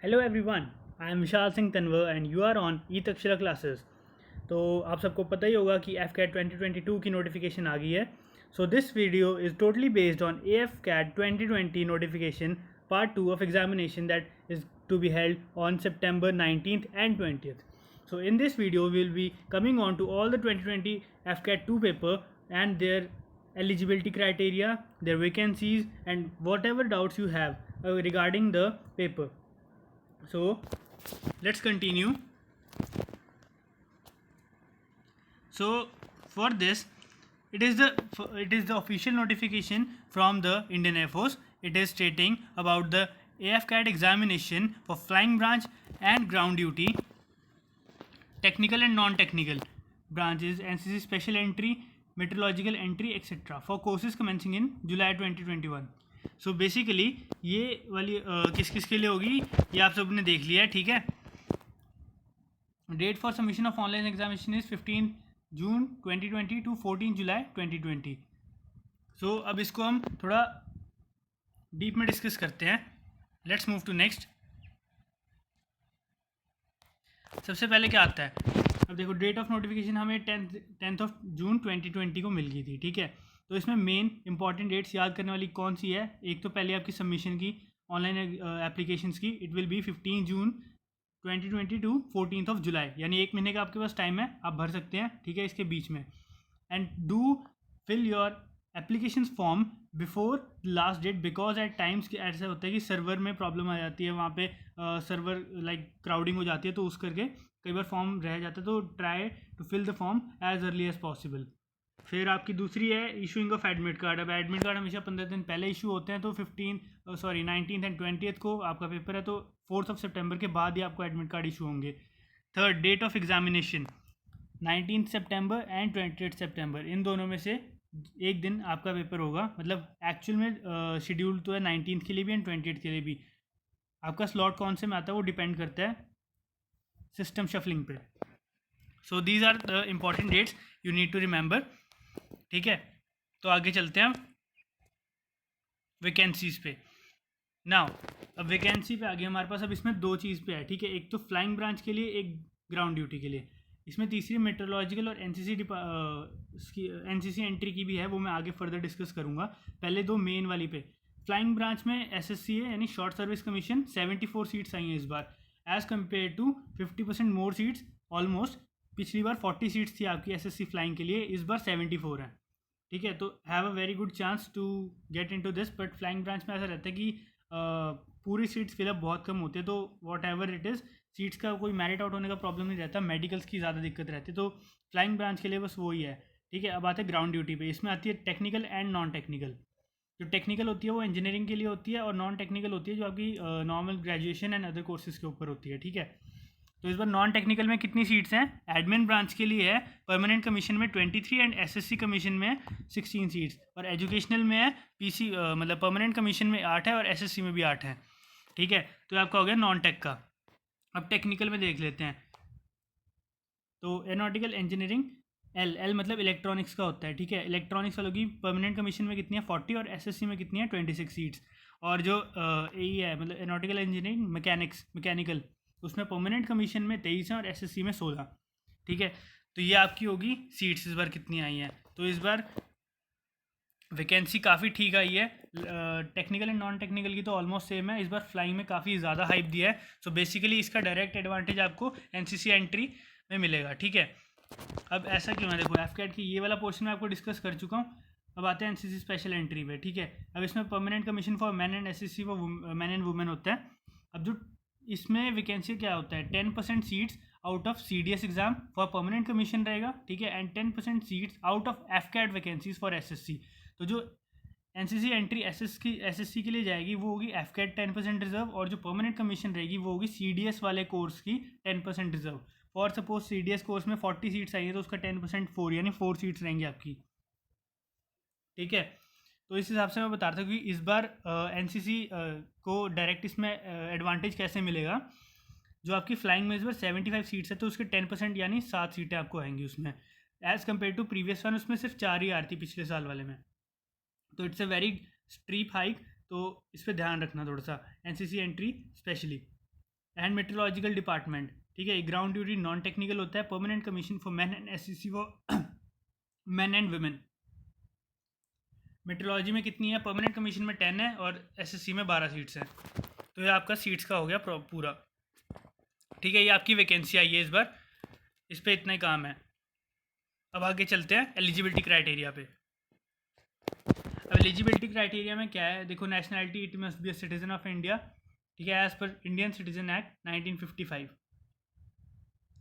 Hello everyone, I am Vishal Singh Tanwar and you are on E Takshara classes. तो आप सबको पता ही होगा कि एफ कैट 2022 की नोटिफिकेशन आ गई है। So this video is totally based on AFCAT 2020 notification part 2 of examination that is to be held on September 19th and 20th. So in this video we will be coming on to all the 2020 FCAT 2 paper and their eligibility criteria, their vacancies and whatever doubts you have regarding the paper. So let's continue. So for this, it is the official notification from the Indian Air Force. It is stating about the AFCAT examination for flying branch and ground duty, technical and non-technical branches, NCC special entry, meteorological entry, etc. for courses commencing in July 2021. So basically ये वाली किस किस के लिए होगी ये आप सबने देख लिया है, ठीक है। Date for submission of online examination is 15 June 2020 to 14 July 2020. So अब इसको हम थोड़ा डीप में डिस्कस करते हैं. Let's move to next. सबसे पहले क्या आता है, अब देखो डेट ऑफ नोटिफिकेशन हमें 10th ऑफ जून 2020 को मिल गई थी, ठीक है। तो इसमें मेन इंपॉर्टेंट डेट्स याद करने वाली कौन सी है, एक तो पहले आपकी सबमिशन की ऑनलाइन एप्लीकेशंस की, it will be 15 June 2020 to 14th of July, यानी एक महीने का आपके पास टाइम है, आप भर सकते हैं, ठीक है, इसके बीच में. And do fill your application form before last date, because at times ऐसा होता है कि सर्वर में प्रॉब्लम आ जाती है, वहाँ पे सर्वर लाइक क्राउडिंग हो जाती है, तो उस करके कई बार फॉर्म रह जाता है. तो try to fill the form as early as possible. फिर आपकी दूसरी है इशूइंग ऑफ एडमिट कार्ड. अब एडमिट कार्ड हमेशा 15 दिन पहले इशू होते हैं, तो 19th एंड 20th को आपका पेपर है, तो 4th ऑफ सितंबर के बाद ही आपको एडमिट कार्ड इशू होंगे. Third, date of examination 19th September and 28th September, इन दोनों में से एक दिन आपका पेपर होगा. मतलब एक्चुअल में शेड्यूल तो है 19th के लिए भी एंड 28th के लिए भी. आपका स्लॉट कौन से में आता है वो डिपेंड करता है सिस्टम शफलिंग पे. So these are the important dates you need to remember, ठीक है. तो आगे चलते हैं वैकेंसीज पे. नाउ अब वैकेंसी पे आगे हमारे पास अब इसमें दो चीज़ पे है, ठीक है. एक तो फ्लाइंग ब्रांच के लिए, एक ग्राउंड ड्यूटी के लिए. इसमें तीसरी मेट्रोलॉजिकल और एनसीसी एंट्री की भी है, वो मैं आगे फर्दर डिस्कस करूँगा. पहले दो मेन वाली पे. फ्लाइंग ब्रांच में एसएससी है, यानी शॉर्ट सर्विस कमीशन, 74 सीट्स आई हैं इस बार, as compare to 50% more seats almost. पिछली बार 40 सीट्स थी आपकी एसएससी फ्लाइंग के लिए, इस बार 74 है, ठीक है. तो have a very good chance to get into this. But flying branch में ऐसा रहता है कि पूरी सीट्स फिलअप बहुत कम होती है, तो what ever it is, seats का कोई मेरिट आउट होने का प्रॉब्लम नहीं रहता, मेडिकल्स की ज़्यादा दिक्कत रहती है. तो फ्लाइंग ब्रांच के लिए बस वही है, ठीक है. अब आते हैं ग्राउंड ड्यूटी पे. इसमें आती है टेक्निकल एंड नॉन टेक्निकल. जो टेक्निकल होती है वो इंजीनियरिंग के लिए होती है, और नॉन टेक्निकल होती है जो आपकी normal graduation and other courses के ऊपर होती है, ठीक है. तो इस बार नॉन टेक्निकल में कितनी सीट्स हैं, एडमिन ब्रांच के लिए है परमानेंट कमीशन में 23 एंड एसएससी कमीशन में 16 सीट्स, और एजुकेशनल में है पीसी मतलब परमानेंट कमीशन में 8 है और एसएससी में भी 8 है, ठीक है. तो आपका हो गया नॉन टेक का. अब टेक्निकल में देख लेते हैं. तो एरोनॉटिकल इंजीनियरिंग, एल मतलब इलेक्ट्रॉनिक्स का होता है, ठीक है. इलेक्ट्रॉनिक्स वालों की परमानेंट कमीशन में कितनी है 40, और एसएससी में कितनी है 26 सीट्स. और जो यही है मतलब एरोनॉटिकल इंजीनियरिंग मैकेनिकल, उसमें परमानेंट कमीशन में 23 है और एसएससी में 16, ठीक है. तो ये आपकी होगी सीट्स इस बार कितनी आई हैं. तो इस बार वैकेंसी काफ़ी ठीक आई है. टेक्निकल एंड नॉन टेक्निकल की तो ऑलमोस्ट सेम है. इस बार फ्लाइंग में काफ़ी ज़्यादा हाइप दिया है. सो बेसिकली इसका डायरेक्ट एडवांटेज आपको एनसीसी एंट्री में मिलेगा, ठीक है. अब ऐसा क्यों है, देखो एफकैट की ये वाला पोर्शन मैं आपको डिस्कस कर चुका हूँ. अब आते हैं एनसीसी स्पेशल एंट्री पे, ठीक है. अब इसमें permanent commission for man and SSC for man and women होता है. अब जो इसमें वैकेंसी क्या होता है, 10% seats out of CDS exam for permanent commission रहेगा, ठीक है. And 10% seats out of AFCAT vacancies for SSC. तो जो एनसीसी एंट्री एसएससी के लिए जाएगी वो होगी एफकैट 10% रिजर्व, और जो परमानेंट कमीशन रहेगी वो होगी सीडीएस वाले कोर्स की 10% reserve. For suppose CDS course में 40 सीट्स आई है, तो उसका 10% 4, यानी 4 सीट्स रहेंगी आपकी, ठीक है. तो इस हिसाब से मैं बताता हूँ कि इस बार एनसीसी को डायरेक्ट इसमें एडवांटेज कैसे मिलेगा. जो आपकी फ्लाइंग में इस बार 75 सीट्स है, तो उसके 10% यानी 7 सीटें आपको आएंगी उसमें, as compare to previous one उसमें सिर्फ 4 ही आ रही थी पिछले साल वाले में. तो it's a very steep hike, तो इस पर ध्यान रखना थोड़ा सा, NCC entry specially. And meteorological department, ठीक है। ग्राउंड ड्यूटी नॉन टेक्निकल होता है, permanent commission for man and SSC for man and women. Meteorology में कितनी है, परमानेंट कमीशन में 10 है और एसएससी में 12 सीट्स हैं। तो ये आपका सीट्स का हो गया पूरा, ठीक है। ये आपकी वैकेंसी आई है इस बार, इस पर इतना ही काम है। अब आगे चलते हैं एलिजिबिलिटी क्राइटेरिया पे। अब एलिजिबिलिटी क्राइटेरिया में क्या है, देखो nationality it must be a citizen of India, ठीक है, as per Indian citizen act 1955।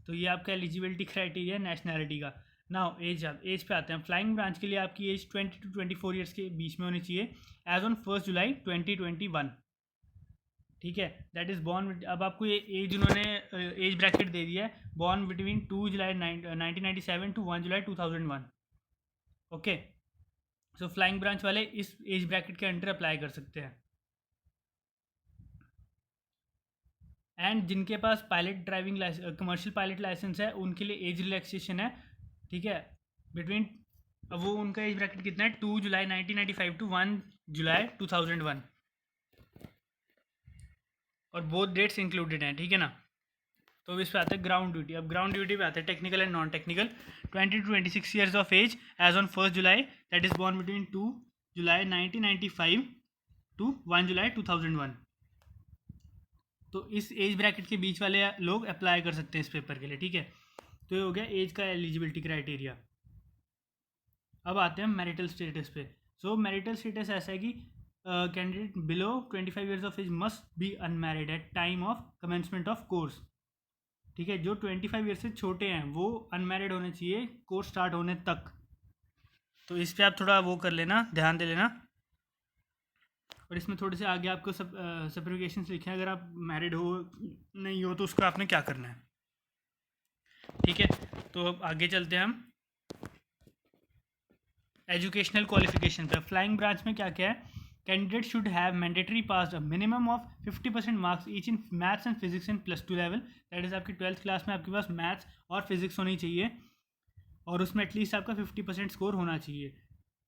तो ये आपका एलिजिबिलिटी क्राइटेरिया नेशनैलिटी का। नाउ एज पे आते हैं। फ्लाइंग ब्रांच के लिए आपकी एज 20 to 24 ईयर्स के बीच में होनी चाहिए एज ऑन 1 जुलाई 2021, ठीक है। दैट इज़ बॉर्न, अब आपको ये एज उन्होंने एज ब्रैकेट दे दिया है, born between 2 July 1997 to 1 July 2001, okay. So flying branch वाले इस एज ब्रैकेट के अंडर अप्लाई कर सकते हैं। एंड जिनके पास pilot driving commercial pilot licence है उनके लिए एज रिलैक्सेशन है, ठीक है, बिटवीन, अब वो उनका एज ब्रैकेट कितना है, 2 जुलाई 1995 to 1 जुलाई 2001, और बोथ डेट्स इंक्लूडेड हैं, ठीक है ना। तो अब इस पे आते हैं ग्राउंड ड्यूटी। अब ग्राउंड ड्यूटी पे आते हैं technical and non technical. 20 to 26 years of age as on 1 July, that is born between 2 July 1995 to 1 July 2001। तो इस एज ब्रैकेट के बीच वाले लोग अप्लाई कर सकते हैं इस पेपर के लिए, ठीक है। तो ये हो गया एज का एलिजिबिलिटी क्राइटेरिया। अब आते हैं मैरिटल स्टेटस पे। सो मैरिटल स्टेटस ऐसा है कि candidate below 25 years of age must be unmarried at time of commencement of course, ठीक है। जो 25 ईयर से छोटे हैं वो अनमैरिड होने चाहिए कोर्स स्टार्ट होने तक। तो इस पर आप थोड़ा वो कर लेना, ध्यान दे लेना। और इसमें थोड़े से आगे आपको स्पेसिफिकेशंस लिखे हैं, अगर आप मैरिड हो नहीं हो तो उसको आपने क्या करना है, ठीक है। तो अब आगे चलते हैं हम एजुकेशनल क्वालिफिकेशन पे। फ्लाइंग ब्रांच में क्या क्या है, candidate should have mandatory pass a minimum of 50% marks each in maths and physics in +2 level, that is आपकी 12th क्लास में आपके पास मैथ्स और फिजिक्स होनी चाहिए और उसमें एटलीस्ट आपका 50% स्कोर होना चाहिए।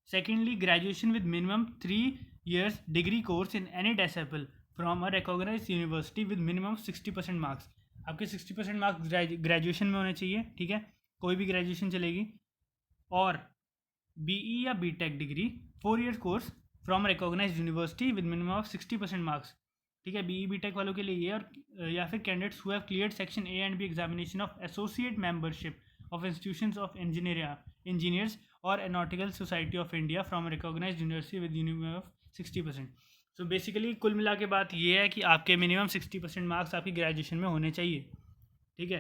Secondly, graduation with minimum 3 years degree course in any discipline from a recognised university with minimum 60% marks. आपके 60% मार्क्स ग्रेजुएशन में होने चाहिए, ठीक है, कोई भी ग्रेजुएशन चलेगी। और BE या BTech degree 4 years course from recognised university with minimum of 60% marks, ठीक है। BE BTech वालों के लिए ये, और या फिर candidates who have cleared section A and B examination of associate membership of institutions of engineers or aeronautical society of India from a recognized university with minimum of 60%। So basically कुल मिला के बात ये है कि आपके मिनिमम 60% मार्क्स आपकी graduation में होने चाहिए, ठीक है।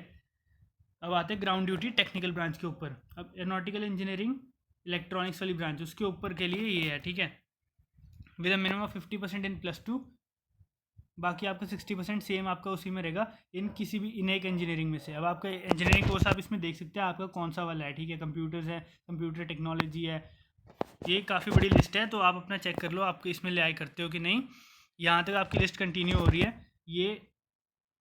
अब आते हैं ग्राउंड ड्यूटी टेक्निकल ब्रांच के ऊपर। अब एरोनॉटिकल इंजीनियरिंग इलेक्ट्रॉनिक्स वाली ब्रांच उसके ऊपर के लिए ये है, ठीक है, विद अ मिनिमम ऑफ 50% इन +2, बाकी आपका 60% सेम आपका उसी में रहेगा इन किसी भी इन एक इंजीनियरिंग में से। अब आपका इंजीनियरिंग कोर्स आप इसमें देख सकते हैं आपका कौन सा वाला है, ठीक है। कंप्यूटर्स है, कंप्यूटर टेक्नोलॉजी है, ये काफ़ी बड़ी लिस्ट है, तो आप अपना चेक कर लो आपको इसमें ले आए करते हो कि नहीं। यहाँ तक आपकी लिस्ट कंटिन्यू हो रही है, ये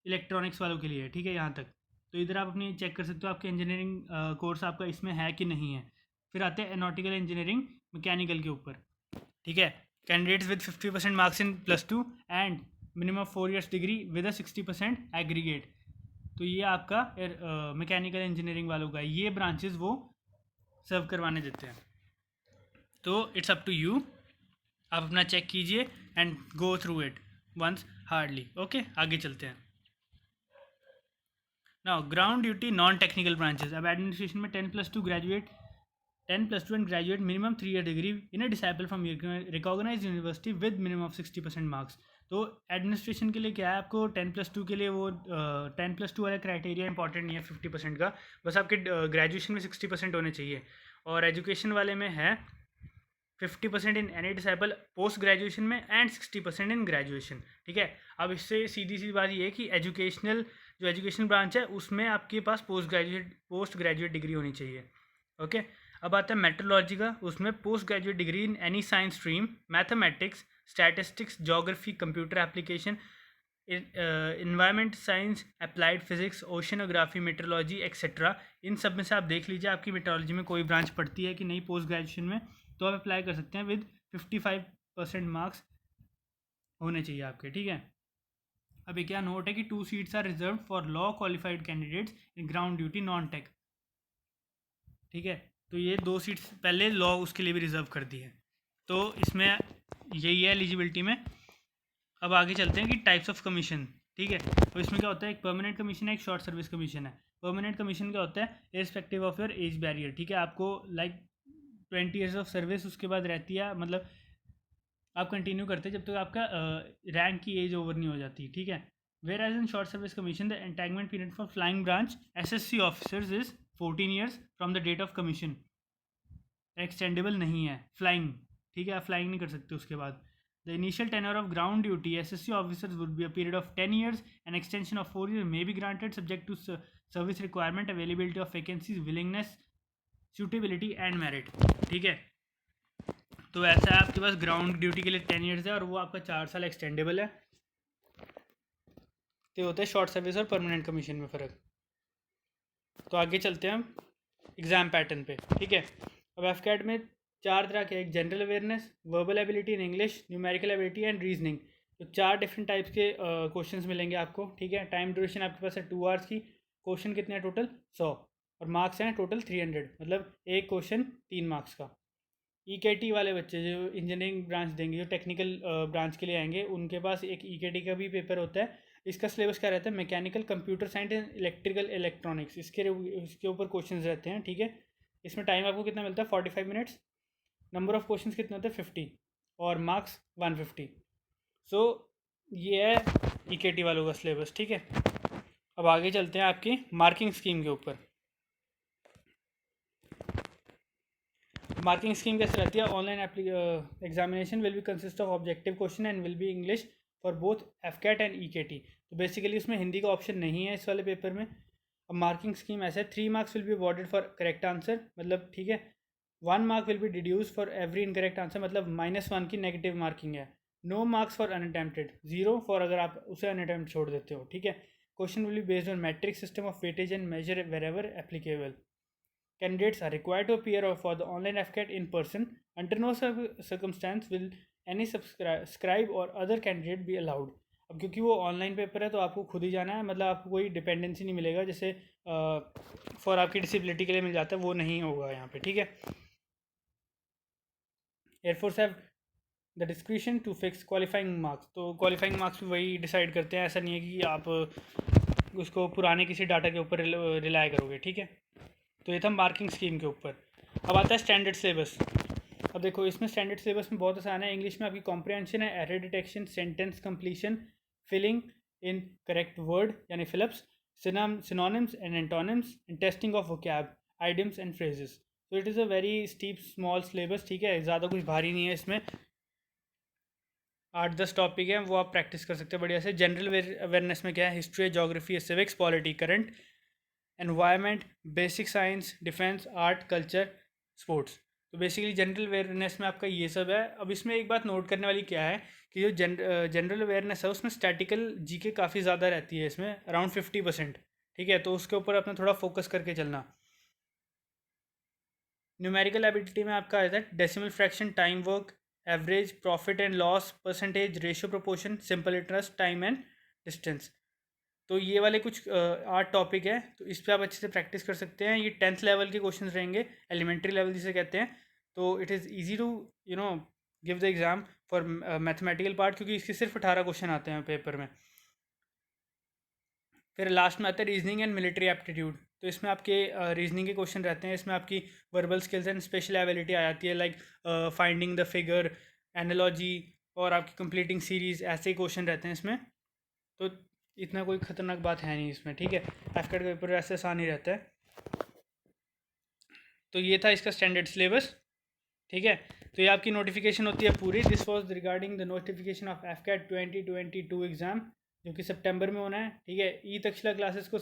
इलेक्ट्रॉनिक्स वालों के लिए है, ठीक है, यहाँ तक। तो इधर आप अपनी चेक कर सकते हो आपके इंजीनियरिंग कोर्स आपका इसमें है कि नहीं है। फिर आते हैं एरोनॉटिकल इंजीनियरिंग मैकेनिकल के ऊपर, ठीक है। Candidates with 50% marks in +2 and minimum 4 years degree with a 60% aggregate. तो ये आपका मैकेनिकल इंजीनियरिंग वालों का, ये ब्रांचेस वो सर्व करवाने देते हैं। तो इट्स अप टू यू, आप अपना चेक कीजिए and go through it once hardly, okay. आगे चलते हैं। Now ground duty non technical branches. अब एडमिनिस्ट्रेशन में 10+2 graduate 10+2 and graduate minimum 3 year degree in a discipline from recognised university with minimum of 60% marks. तो administration के लिए क्या है, आपको 10+2 के लिए वो 10+2 वाला क्राइटेरिया इंपॉर्टेंट नहीं है 50% का, बस आपके ग्रेजुएशन में 60% होने चाहिए। और एजुकेशन वाले में है 50% in any disciple post graduation में एंड 60% इन ग्रेजुएशन, ठीक है। अब इससे सीधी सी बात ये है कि जो एजुकेशन ब्रांच है उसमें आपके पास पोस्ट ग्रेजुएट डिग्री होनी चाहिए, ओके। अब आता है मेट्रोलॉजी का, उसमें post graduate degree in any science stream, mathematics, statistics, geography, computer application, environment science, applied physics, oceanography, meteorology etcetera. इन सब में से आप देख लीजिए आपकी मेट्रोलॉजी में कोई ब्रांच पड़ती है कि नहीं पोस्ट ग्रेजुएशन में, तो आप अप्लाई कर सकते हैं विद 55% मार्क्स होने चाहिए आपके, ठीक है। अभी क्या नोट है कि 2 seats are reserve for law qualified candidates in ground duty non tech. ठीक है, तो ये 2 सीट्स पहले लॉ उसके लिए भी रिजर्व कर दी है। तो इसमें यही है एलिजिबिलिटी में। अब आगे चलते हैं कि टाइप्स ऑफ कमीशन। ठीक है, तो इसमें क्या होता है, एक परमानेंट कमीशन है, एक शॉर्ट सर्विस कमीशन है। परमानेंट कमीशन क्या होता है, irrespective of your age barrier. ठीक है, आपको लाइक 20 ईयर्स ऑफ सर्विस उसके बाद रहती है, मतलब आप कंटिन्यू करते हैं जब तक आपका रैंक की एज ओवर नहीं हो जाती। ठीक है, whereas in short service commission the engagement period for flying branch SSC officers is 14 years from the date of commission. Extendable नहीं है फ्लाइंग। ठीक है, आप फ्लाइंग नहीं कर सकते उसके बाद। The initial tenure of ground duty SSC officers would be a period of 10 years and extension of 4 year may be granted subject to service requirement, availability of vacancies, willingness, suitability and merit. ठीक है, तो ऐसा है आपके पास ground duty के लिए 10 years है और वो आपका 4 साल एक्सटेंडेबल है। तो होता है शॉर्ट सर्विस और परमानेंट कमीशन में फ़र्क। तो आगे चलते हैं हम एग्ज़ाम पैटर्न पे। ठीक है, अब एफकैट में 4 तरह के, एक general awareness, verbal ability in English, numerical ability and reasoning. तो 4 डिफरेंट टाइप्स के क्वेश्चंस मिलेंगे आपको। ठीक है, टाइम ड्यूरेशन आपके पास है 2 आवर्स की। क्वेश्चन कितने हैं टोटल 100 और मार्क्स हैं टोटल 300, मतलब एक क्वेश्चन 3 मार्क्स का। ईकेटी वाले बच्चे जो इंजीनियरिंग ब्रांच देंगे, जो टेक्निकल ब्रांच के लिए आएंगे, उनके पास एक ईकेटी का भी पेपर होता है। इसका सिलेबस क्या रहता है, mechanical, computer science and electrical electronics, इसके ऊपर क्वेश्चंस रहते हैं। ठीक है, इसमें टाइम आपको कितना मिलता है 45 मिनट्स। नंबर ऑफ क्वेश्चंस कितने होते हैं 50 और मार्क्स 150। सो ये है ईकेटी वालों का सिलेबस। ठीक है, अब आगे चलते हैं आपकी मार्किंग स्कीम के ऊपर। मार्किंग स्कीम कैसे रहती है, online examination will be consist of objective question and will be English for both AFCAT and EKT. तो बेसिकली उसमें हिंदी का ऑप्शन नहीं है इस वाले पेपर में। अब मार्किंग स्कीम ऐसे है, 3 marks will be awarded for correct answer, मतलब ठीक है 1 mark will be deduce for every incorrect answer, मतलब -1 की नेगेटिव मार्किंग है। No marks for unattempted, 0 for अगर आप उसे अनअटेम्प्ट छोड़ देते हो। ठीक है, question will be based on matrix system of weightage and major wherever applicable. Candidates are required to appear for the online FCAT in person. Under no circumstance will any scribe or other candidate be allowed. अब क्योंकि वो online paper है तो आपको खुद ही जाना है, मतलब आपको कोई डिपेंडेंसी नहीं मिलेगा जैसे फॉर आपकी डिसेबिलिटी के लिए मिल जाता है, वो नहीं होगा यहाँ पे। ठीक है, air force have the description to fix qualifying marks. तो क्वालिफाइंग मार्क्स भी वही डिसाइड करते हैं, ऐसा नहीं है कि आप उसको पुराने किसी डाटा के ऊपर रिलाय करोगे। ठीक है, तो ये था मार्किंग स्कीम के ऊपर। अब आता है स्टैंडर्ड सिलेबस। अब देखो इसमें स्टैंडर्ड सिलेबस में बहुत आसान है। इंग्लिश में आपकी कॉम्प्रिहेंशन है, error detection, sentence completion, filling in correct word यानी fill ups, synonyms and antonyms, and testing of vocab, idioms and phrases. तो it is a very steep small syllabus. ठीक है, ज़्यादा कुछ भारी नहीं है इसमें, 8-10 टॉपिक हैं, वो आप प्रैक्टिस कर सकते हैं बढ़िया से। जनरल अवेयरनेस में क्या है, history, geography, civics, polity, current, environment, basic science, defence, art, culture, sports. तो बेसिकली जनरल अवेयरनेस में आपका ये सब है। अब इसमें एक बात नोट करने वाली क्या है कि जो जनरल अवेयरनेस है उसमें स्टैटिकल जीके काफ़ी ज़्यादा रहती है, इसमें अराउंड 50%। ठीक है, तो उसके ऊपर अपना थोड़ा फोकस करके चलना। न्यूमेरिकल एबिलिटी में आपका आता है decimal fraction, time work, average, profit and loss, percentage, ratio, proportion, simple interest, time and distance. तो ये वाले कुछ 8 टॉपिक है, तो इस पर आप अच्छे से प्रैक्टिस कर सकते हैं। ये 10th लेवल के क्वेश्चंस रहेंगे, एलिमेंट्री लेवल जिसे कहते हैं। तो it is easy to give the exam for mathematical part, क्योंकि इसके सिर्फ 18 क्वेश्चन आते हैं पेपर में। फिर लास्ट में आता है रीजनिंग एंड मिलिट्री एप्टीट्यूड। तो इसमें आपके रीजनिंग के क्वेश्चन रहते हैं। इसमें आपकी verbal skills and spatial ability आ जाती है, like finding the figure, analogy और आपकी कंप्लीटिंग सीरीज़, ऐसे क्वेश्चन रहते हैं इसमें। तो इतना कोई ख़तरनाक बात है नहीं इसमें। ठीक है, एफकैट का पेपर ऐसे आसान ही रहता है। तो ये था इसका स्टैंडर्ड सिलेबस। ठीक है, तो ये आपकी नोटिफिकेशन होती है पूरी। This was regarding the notification of AFCAT 2022 exam, जो कि सितंबर में होना है। ठीक है, ई तक्षशिला क्लासेस को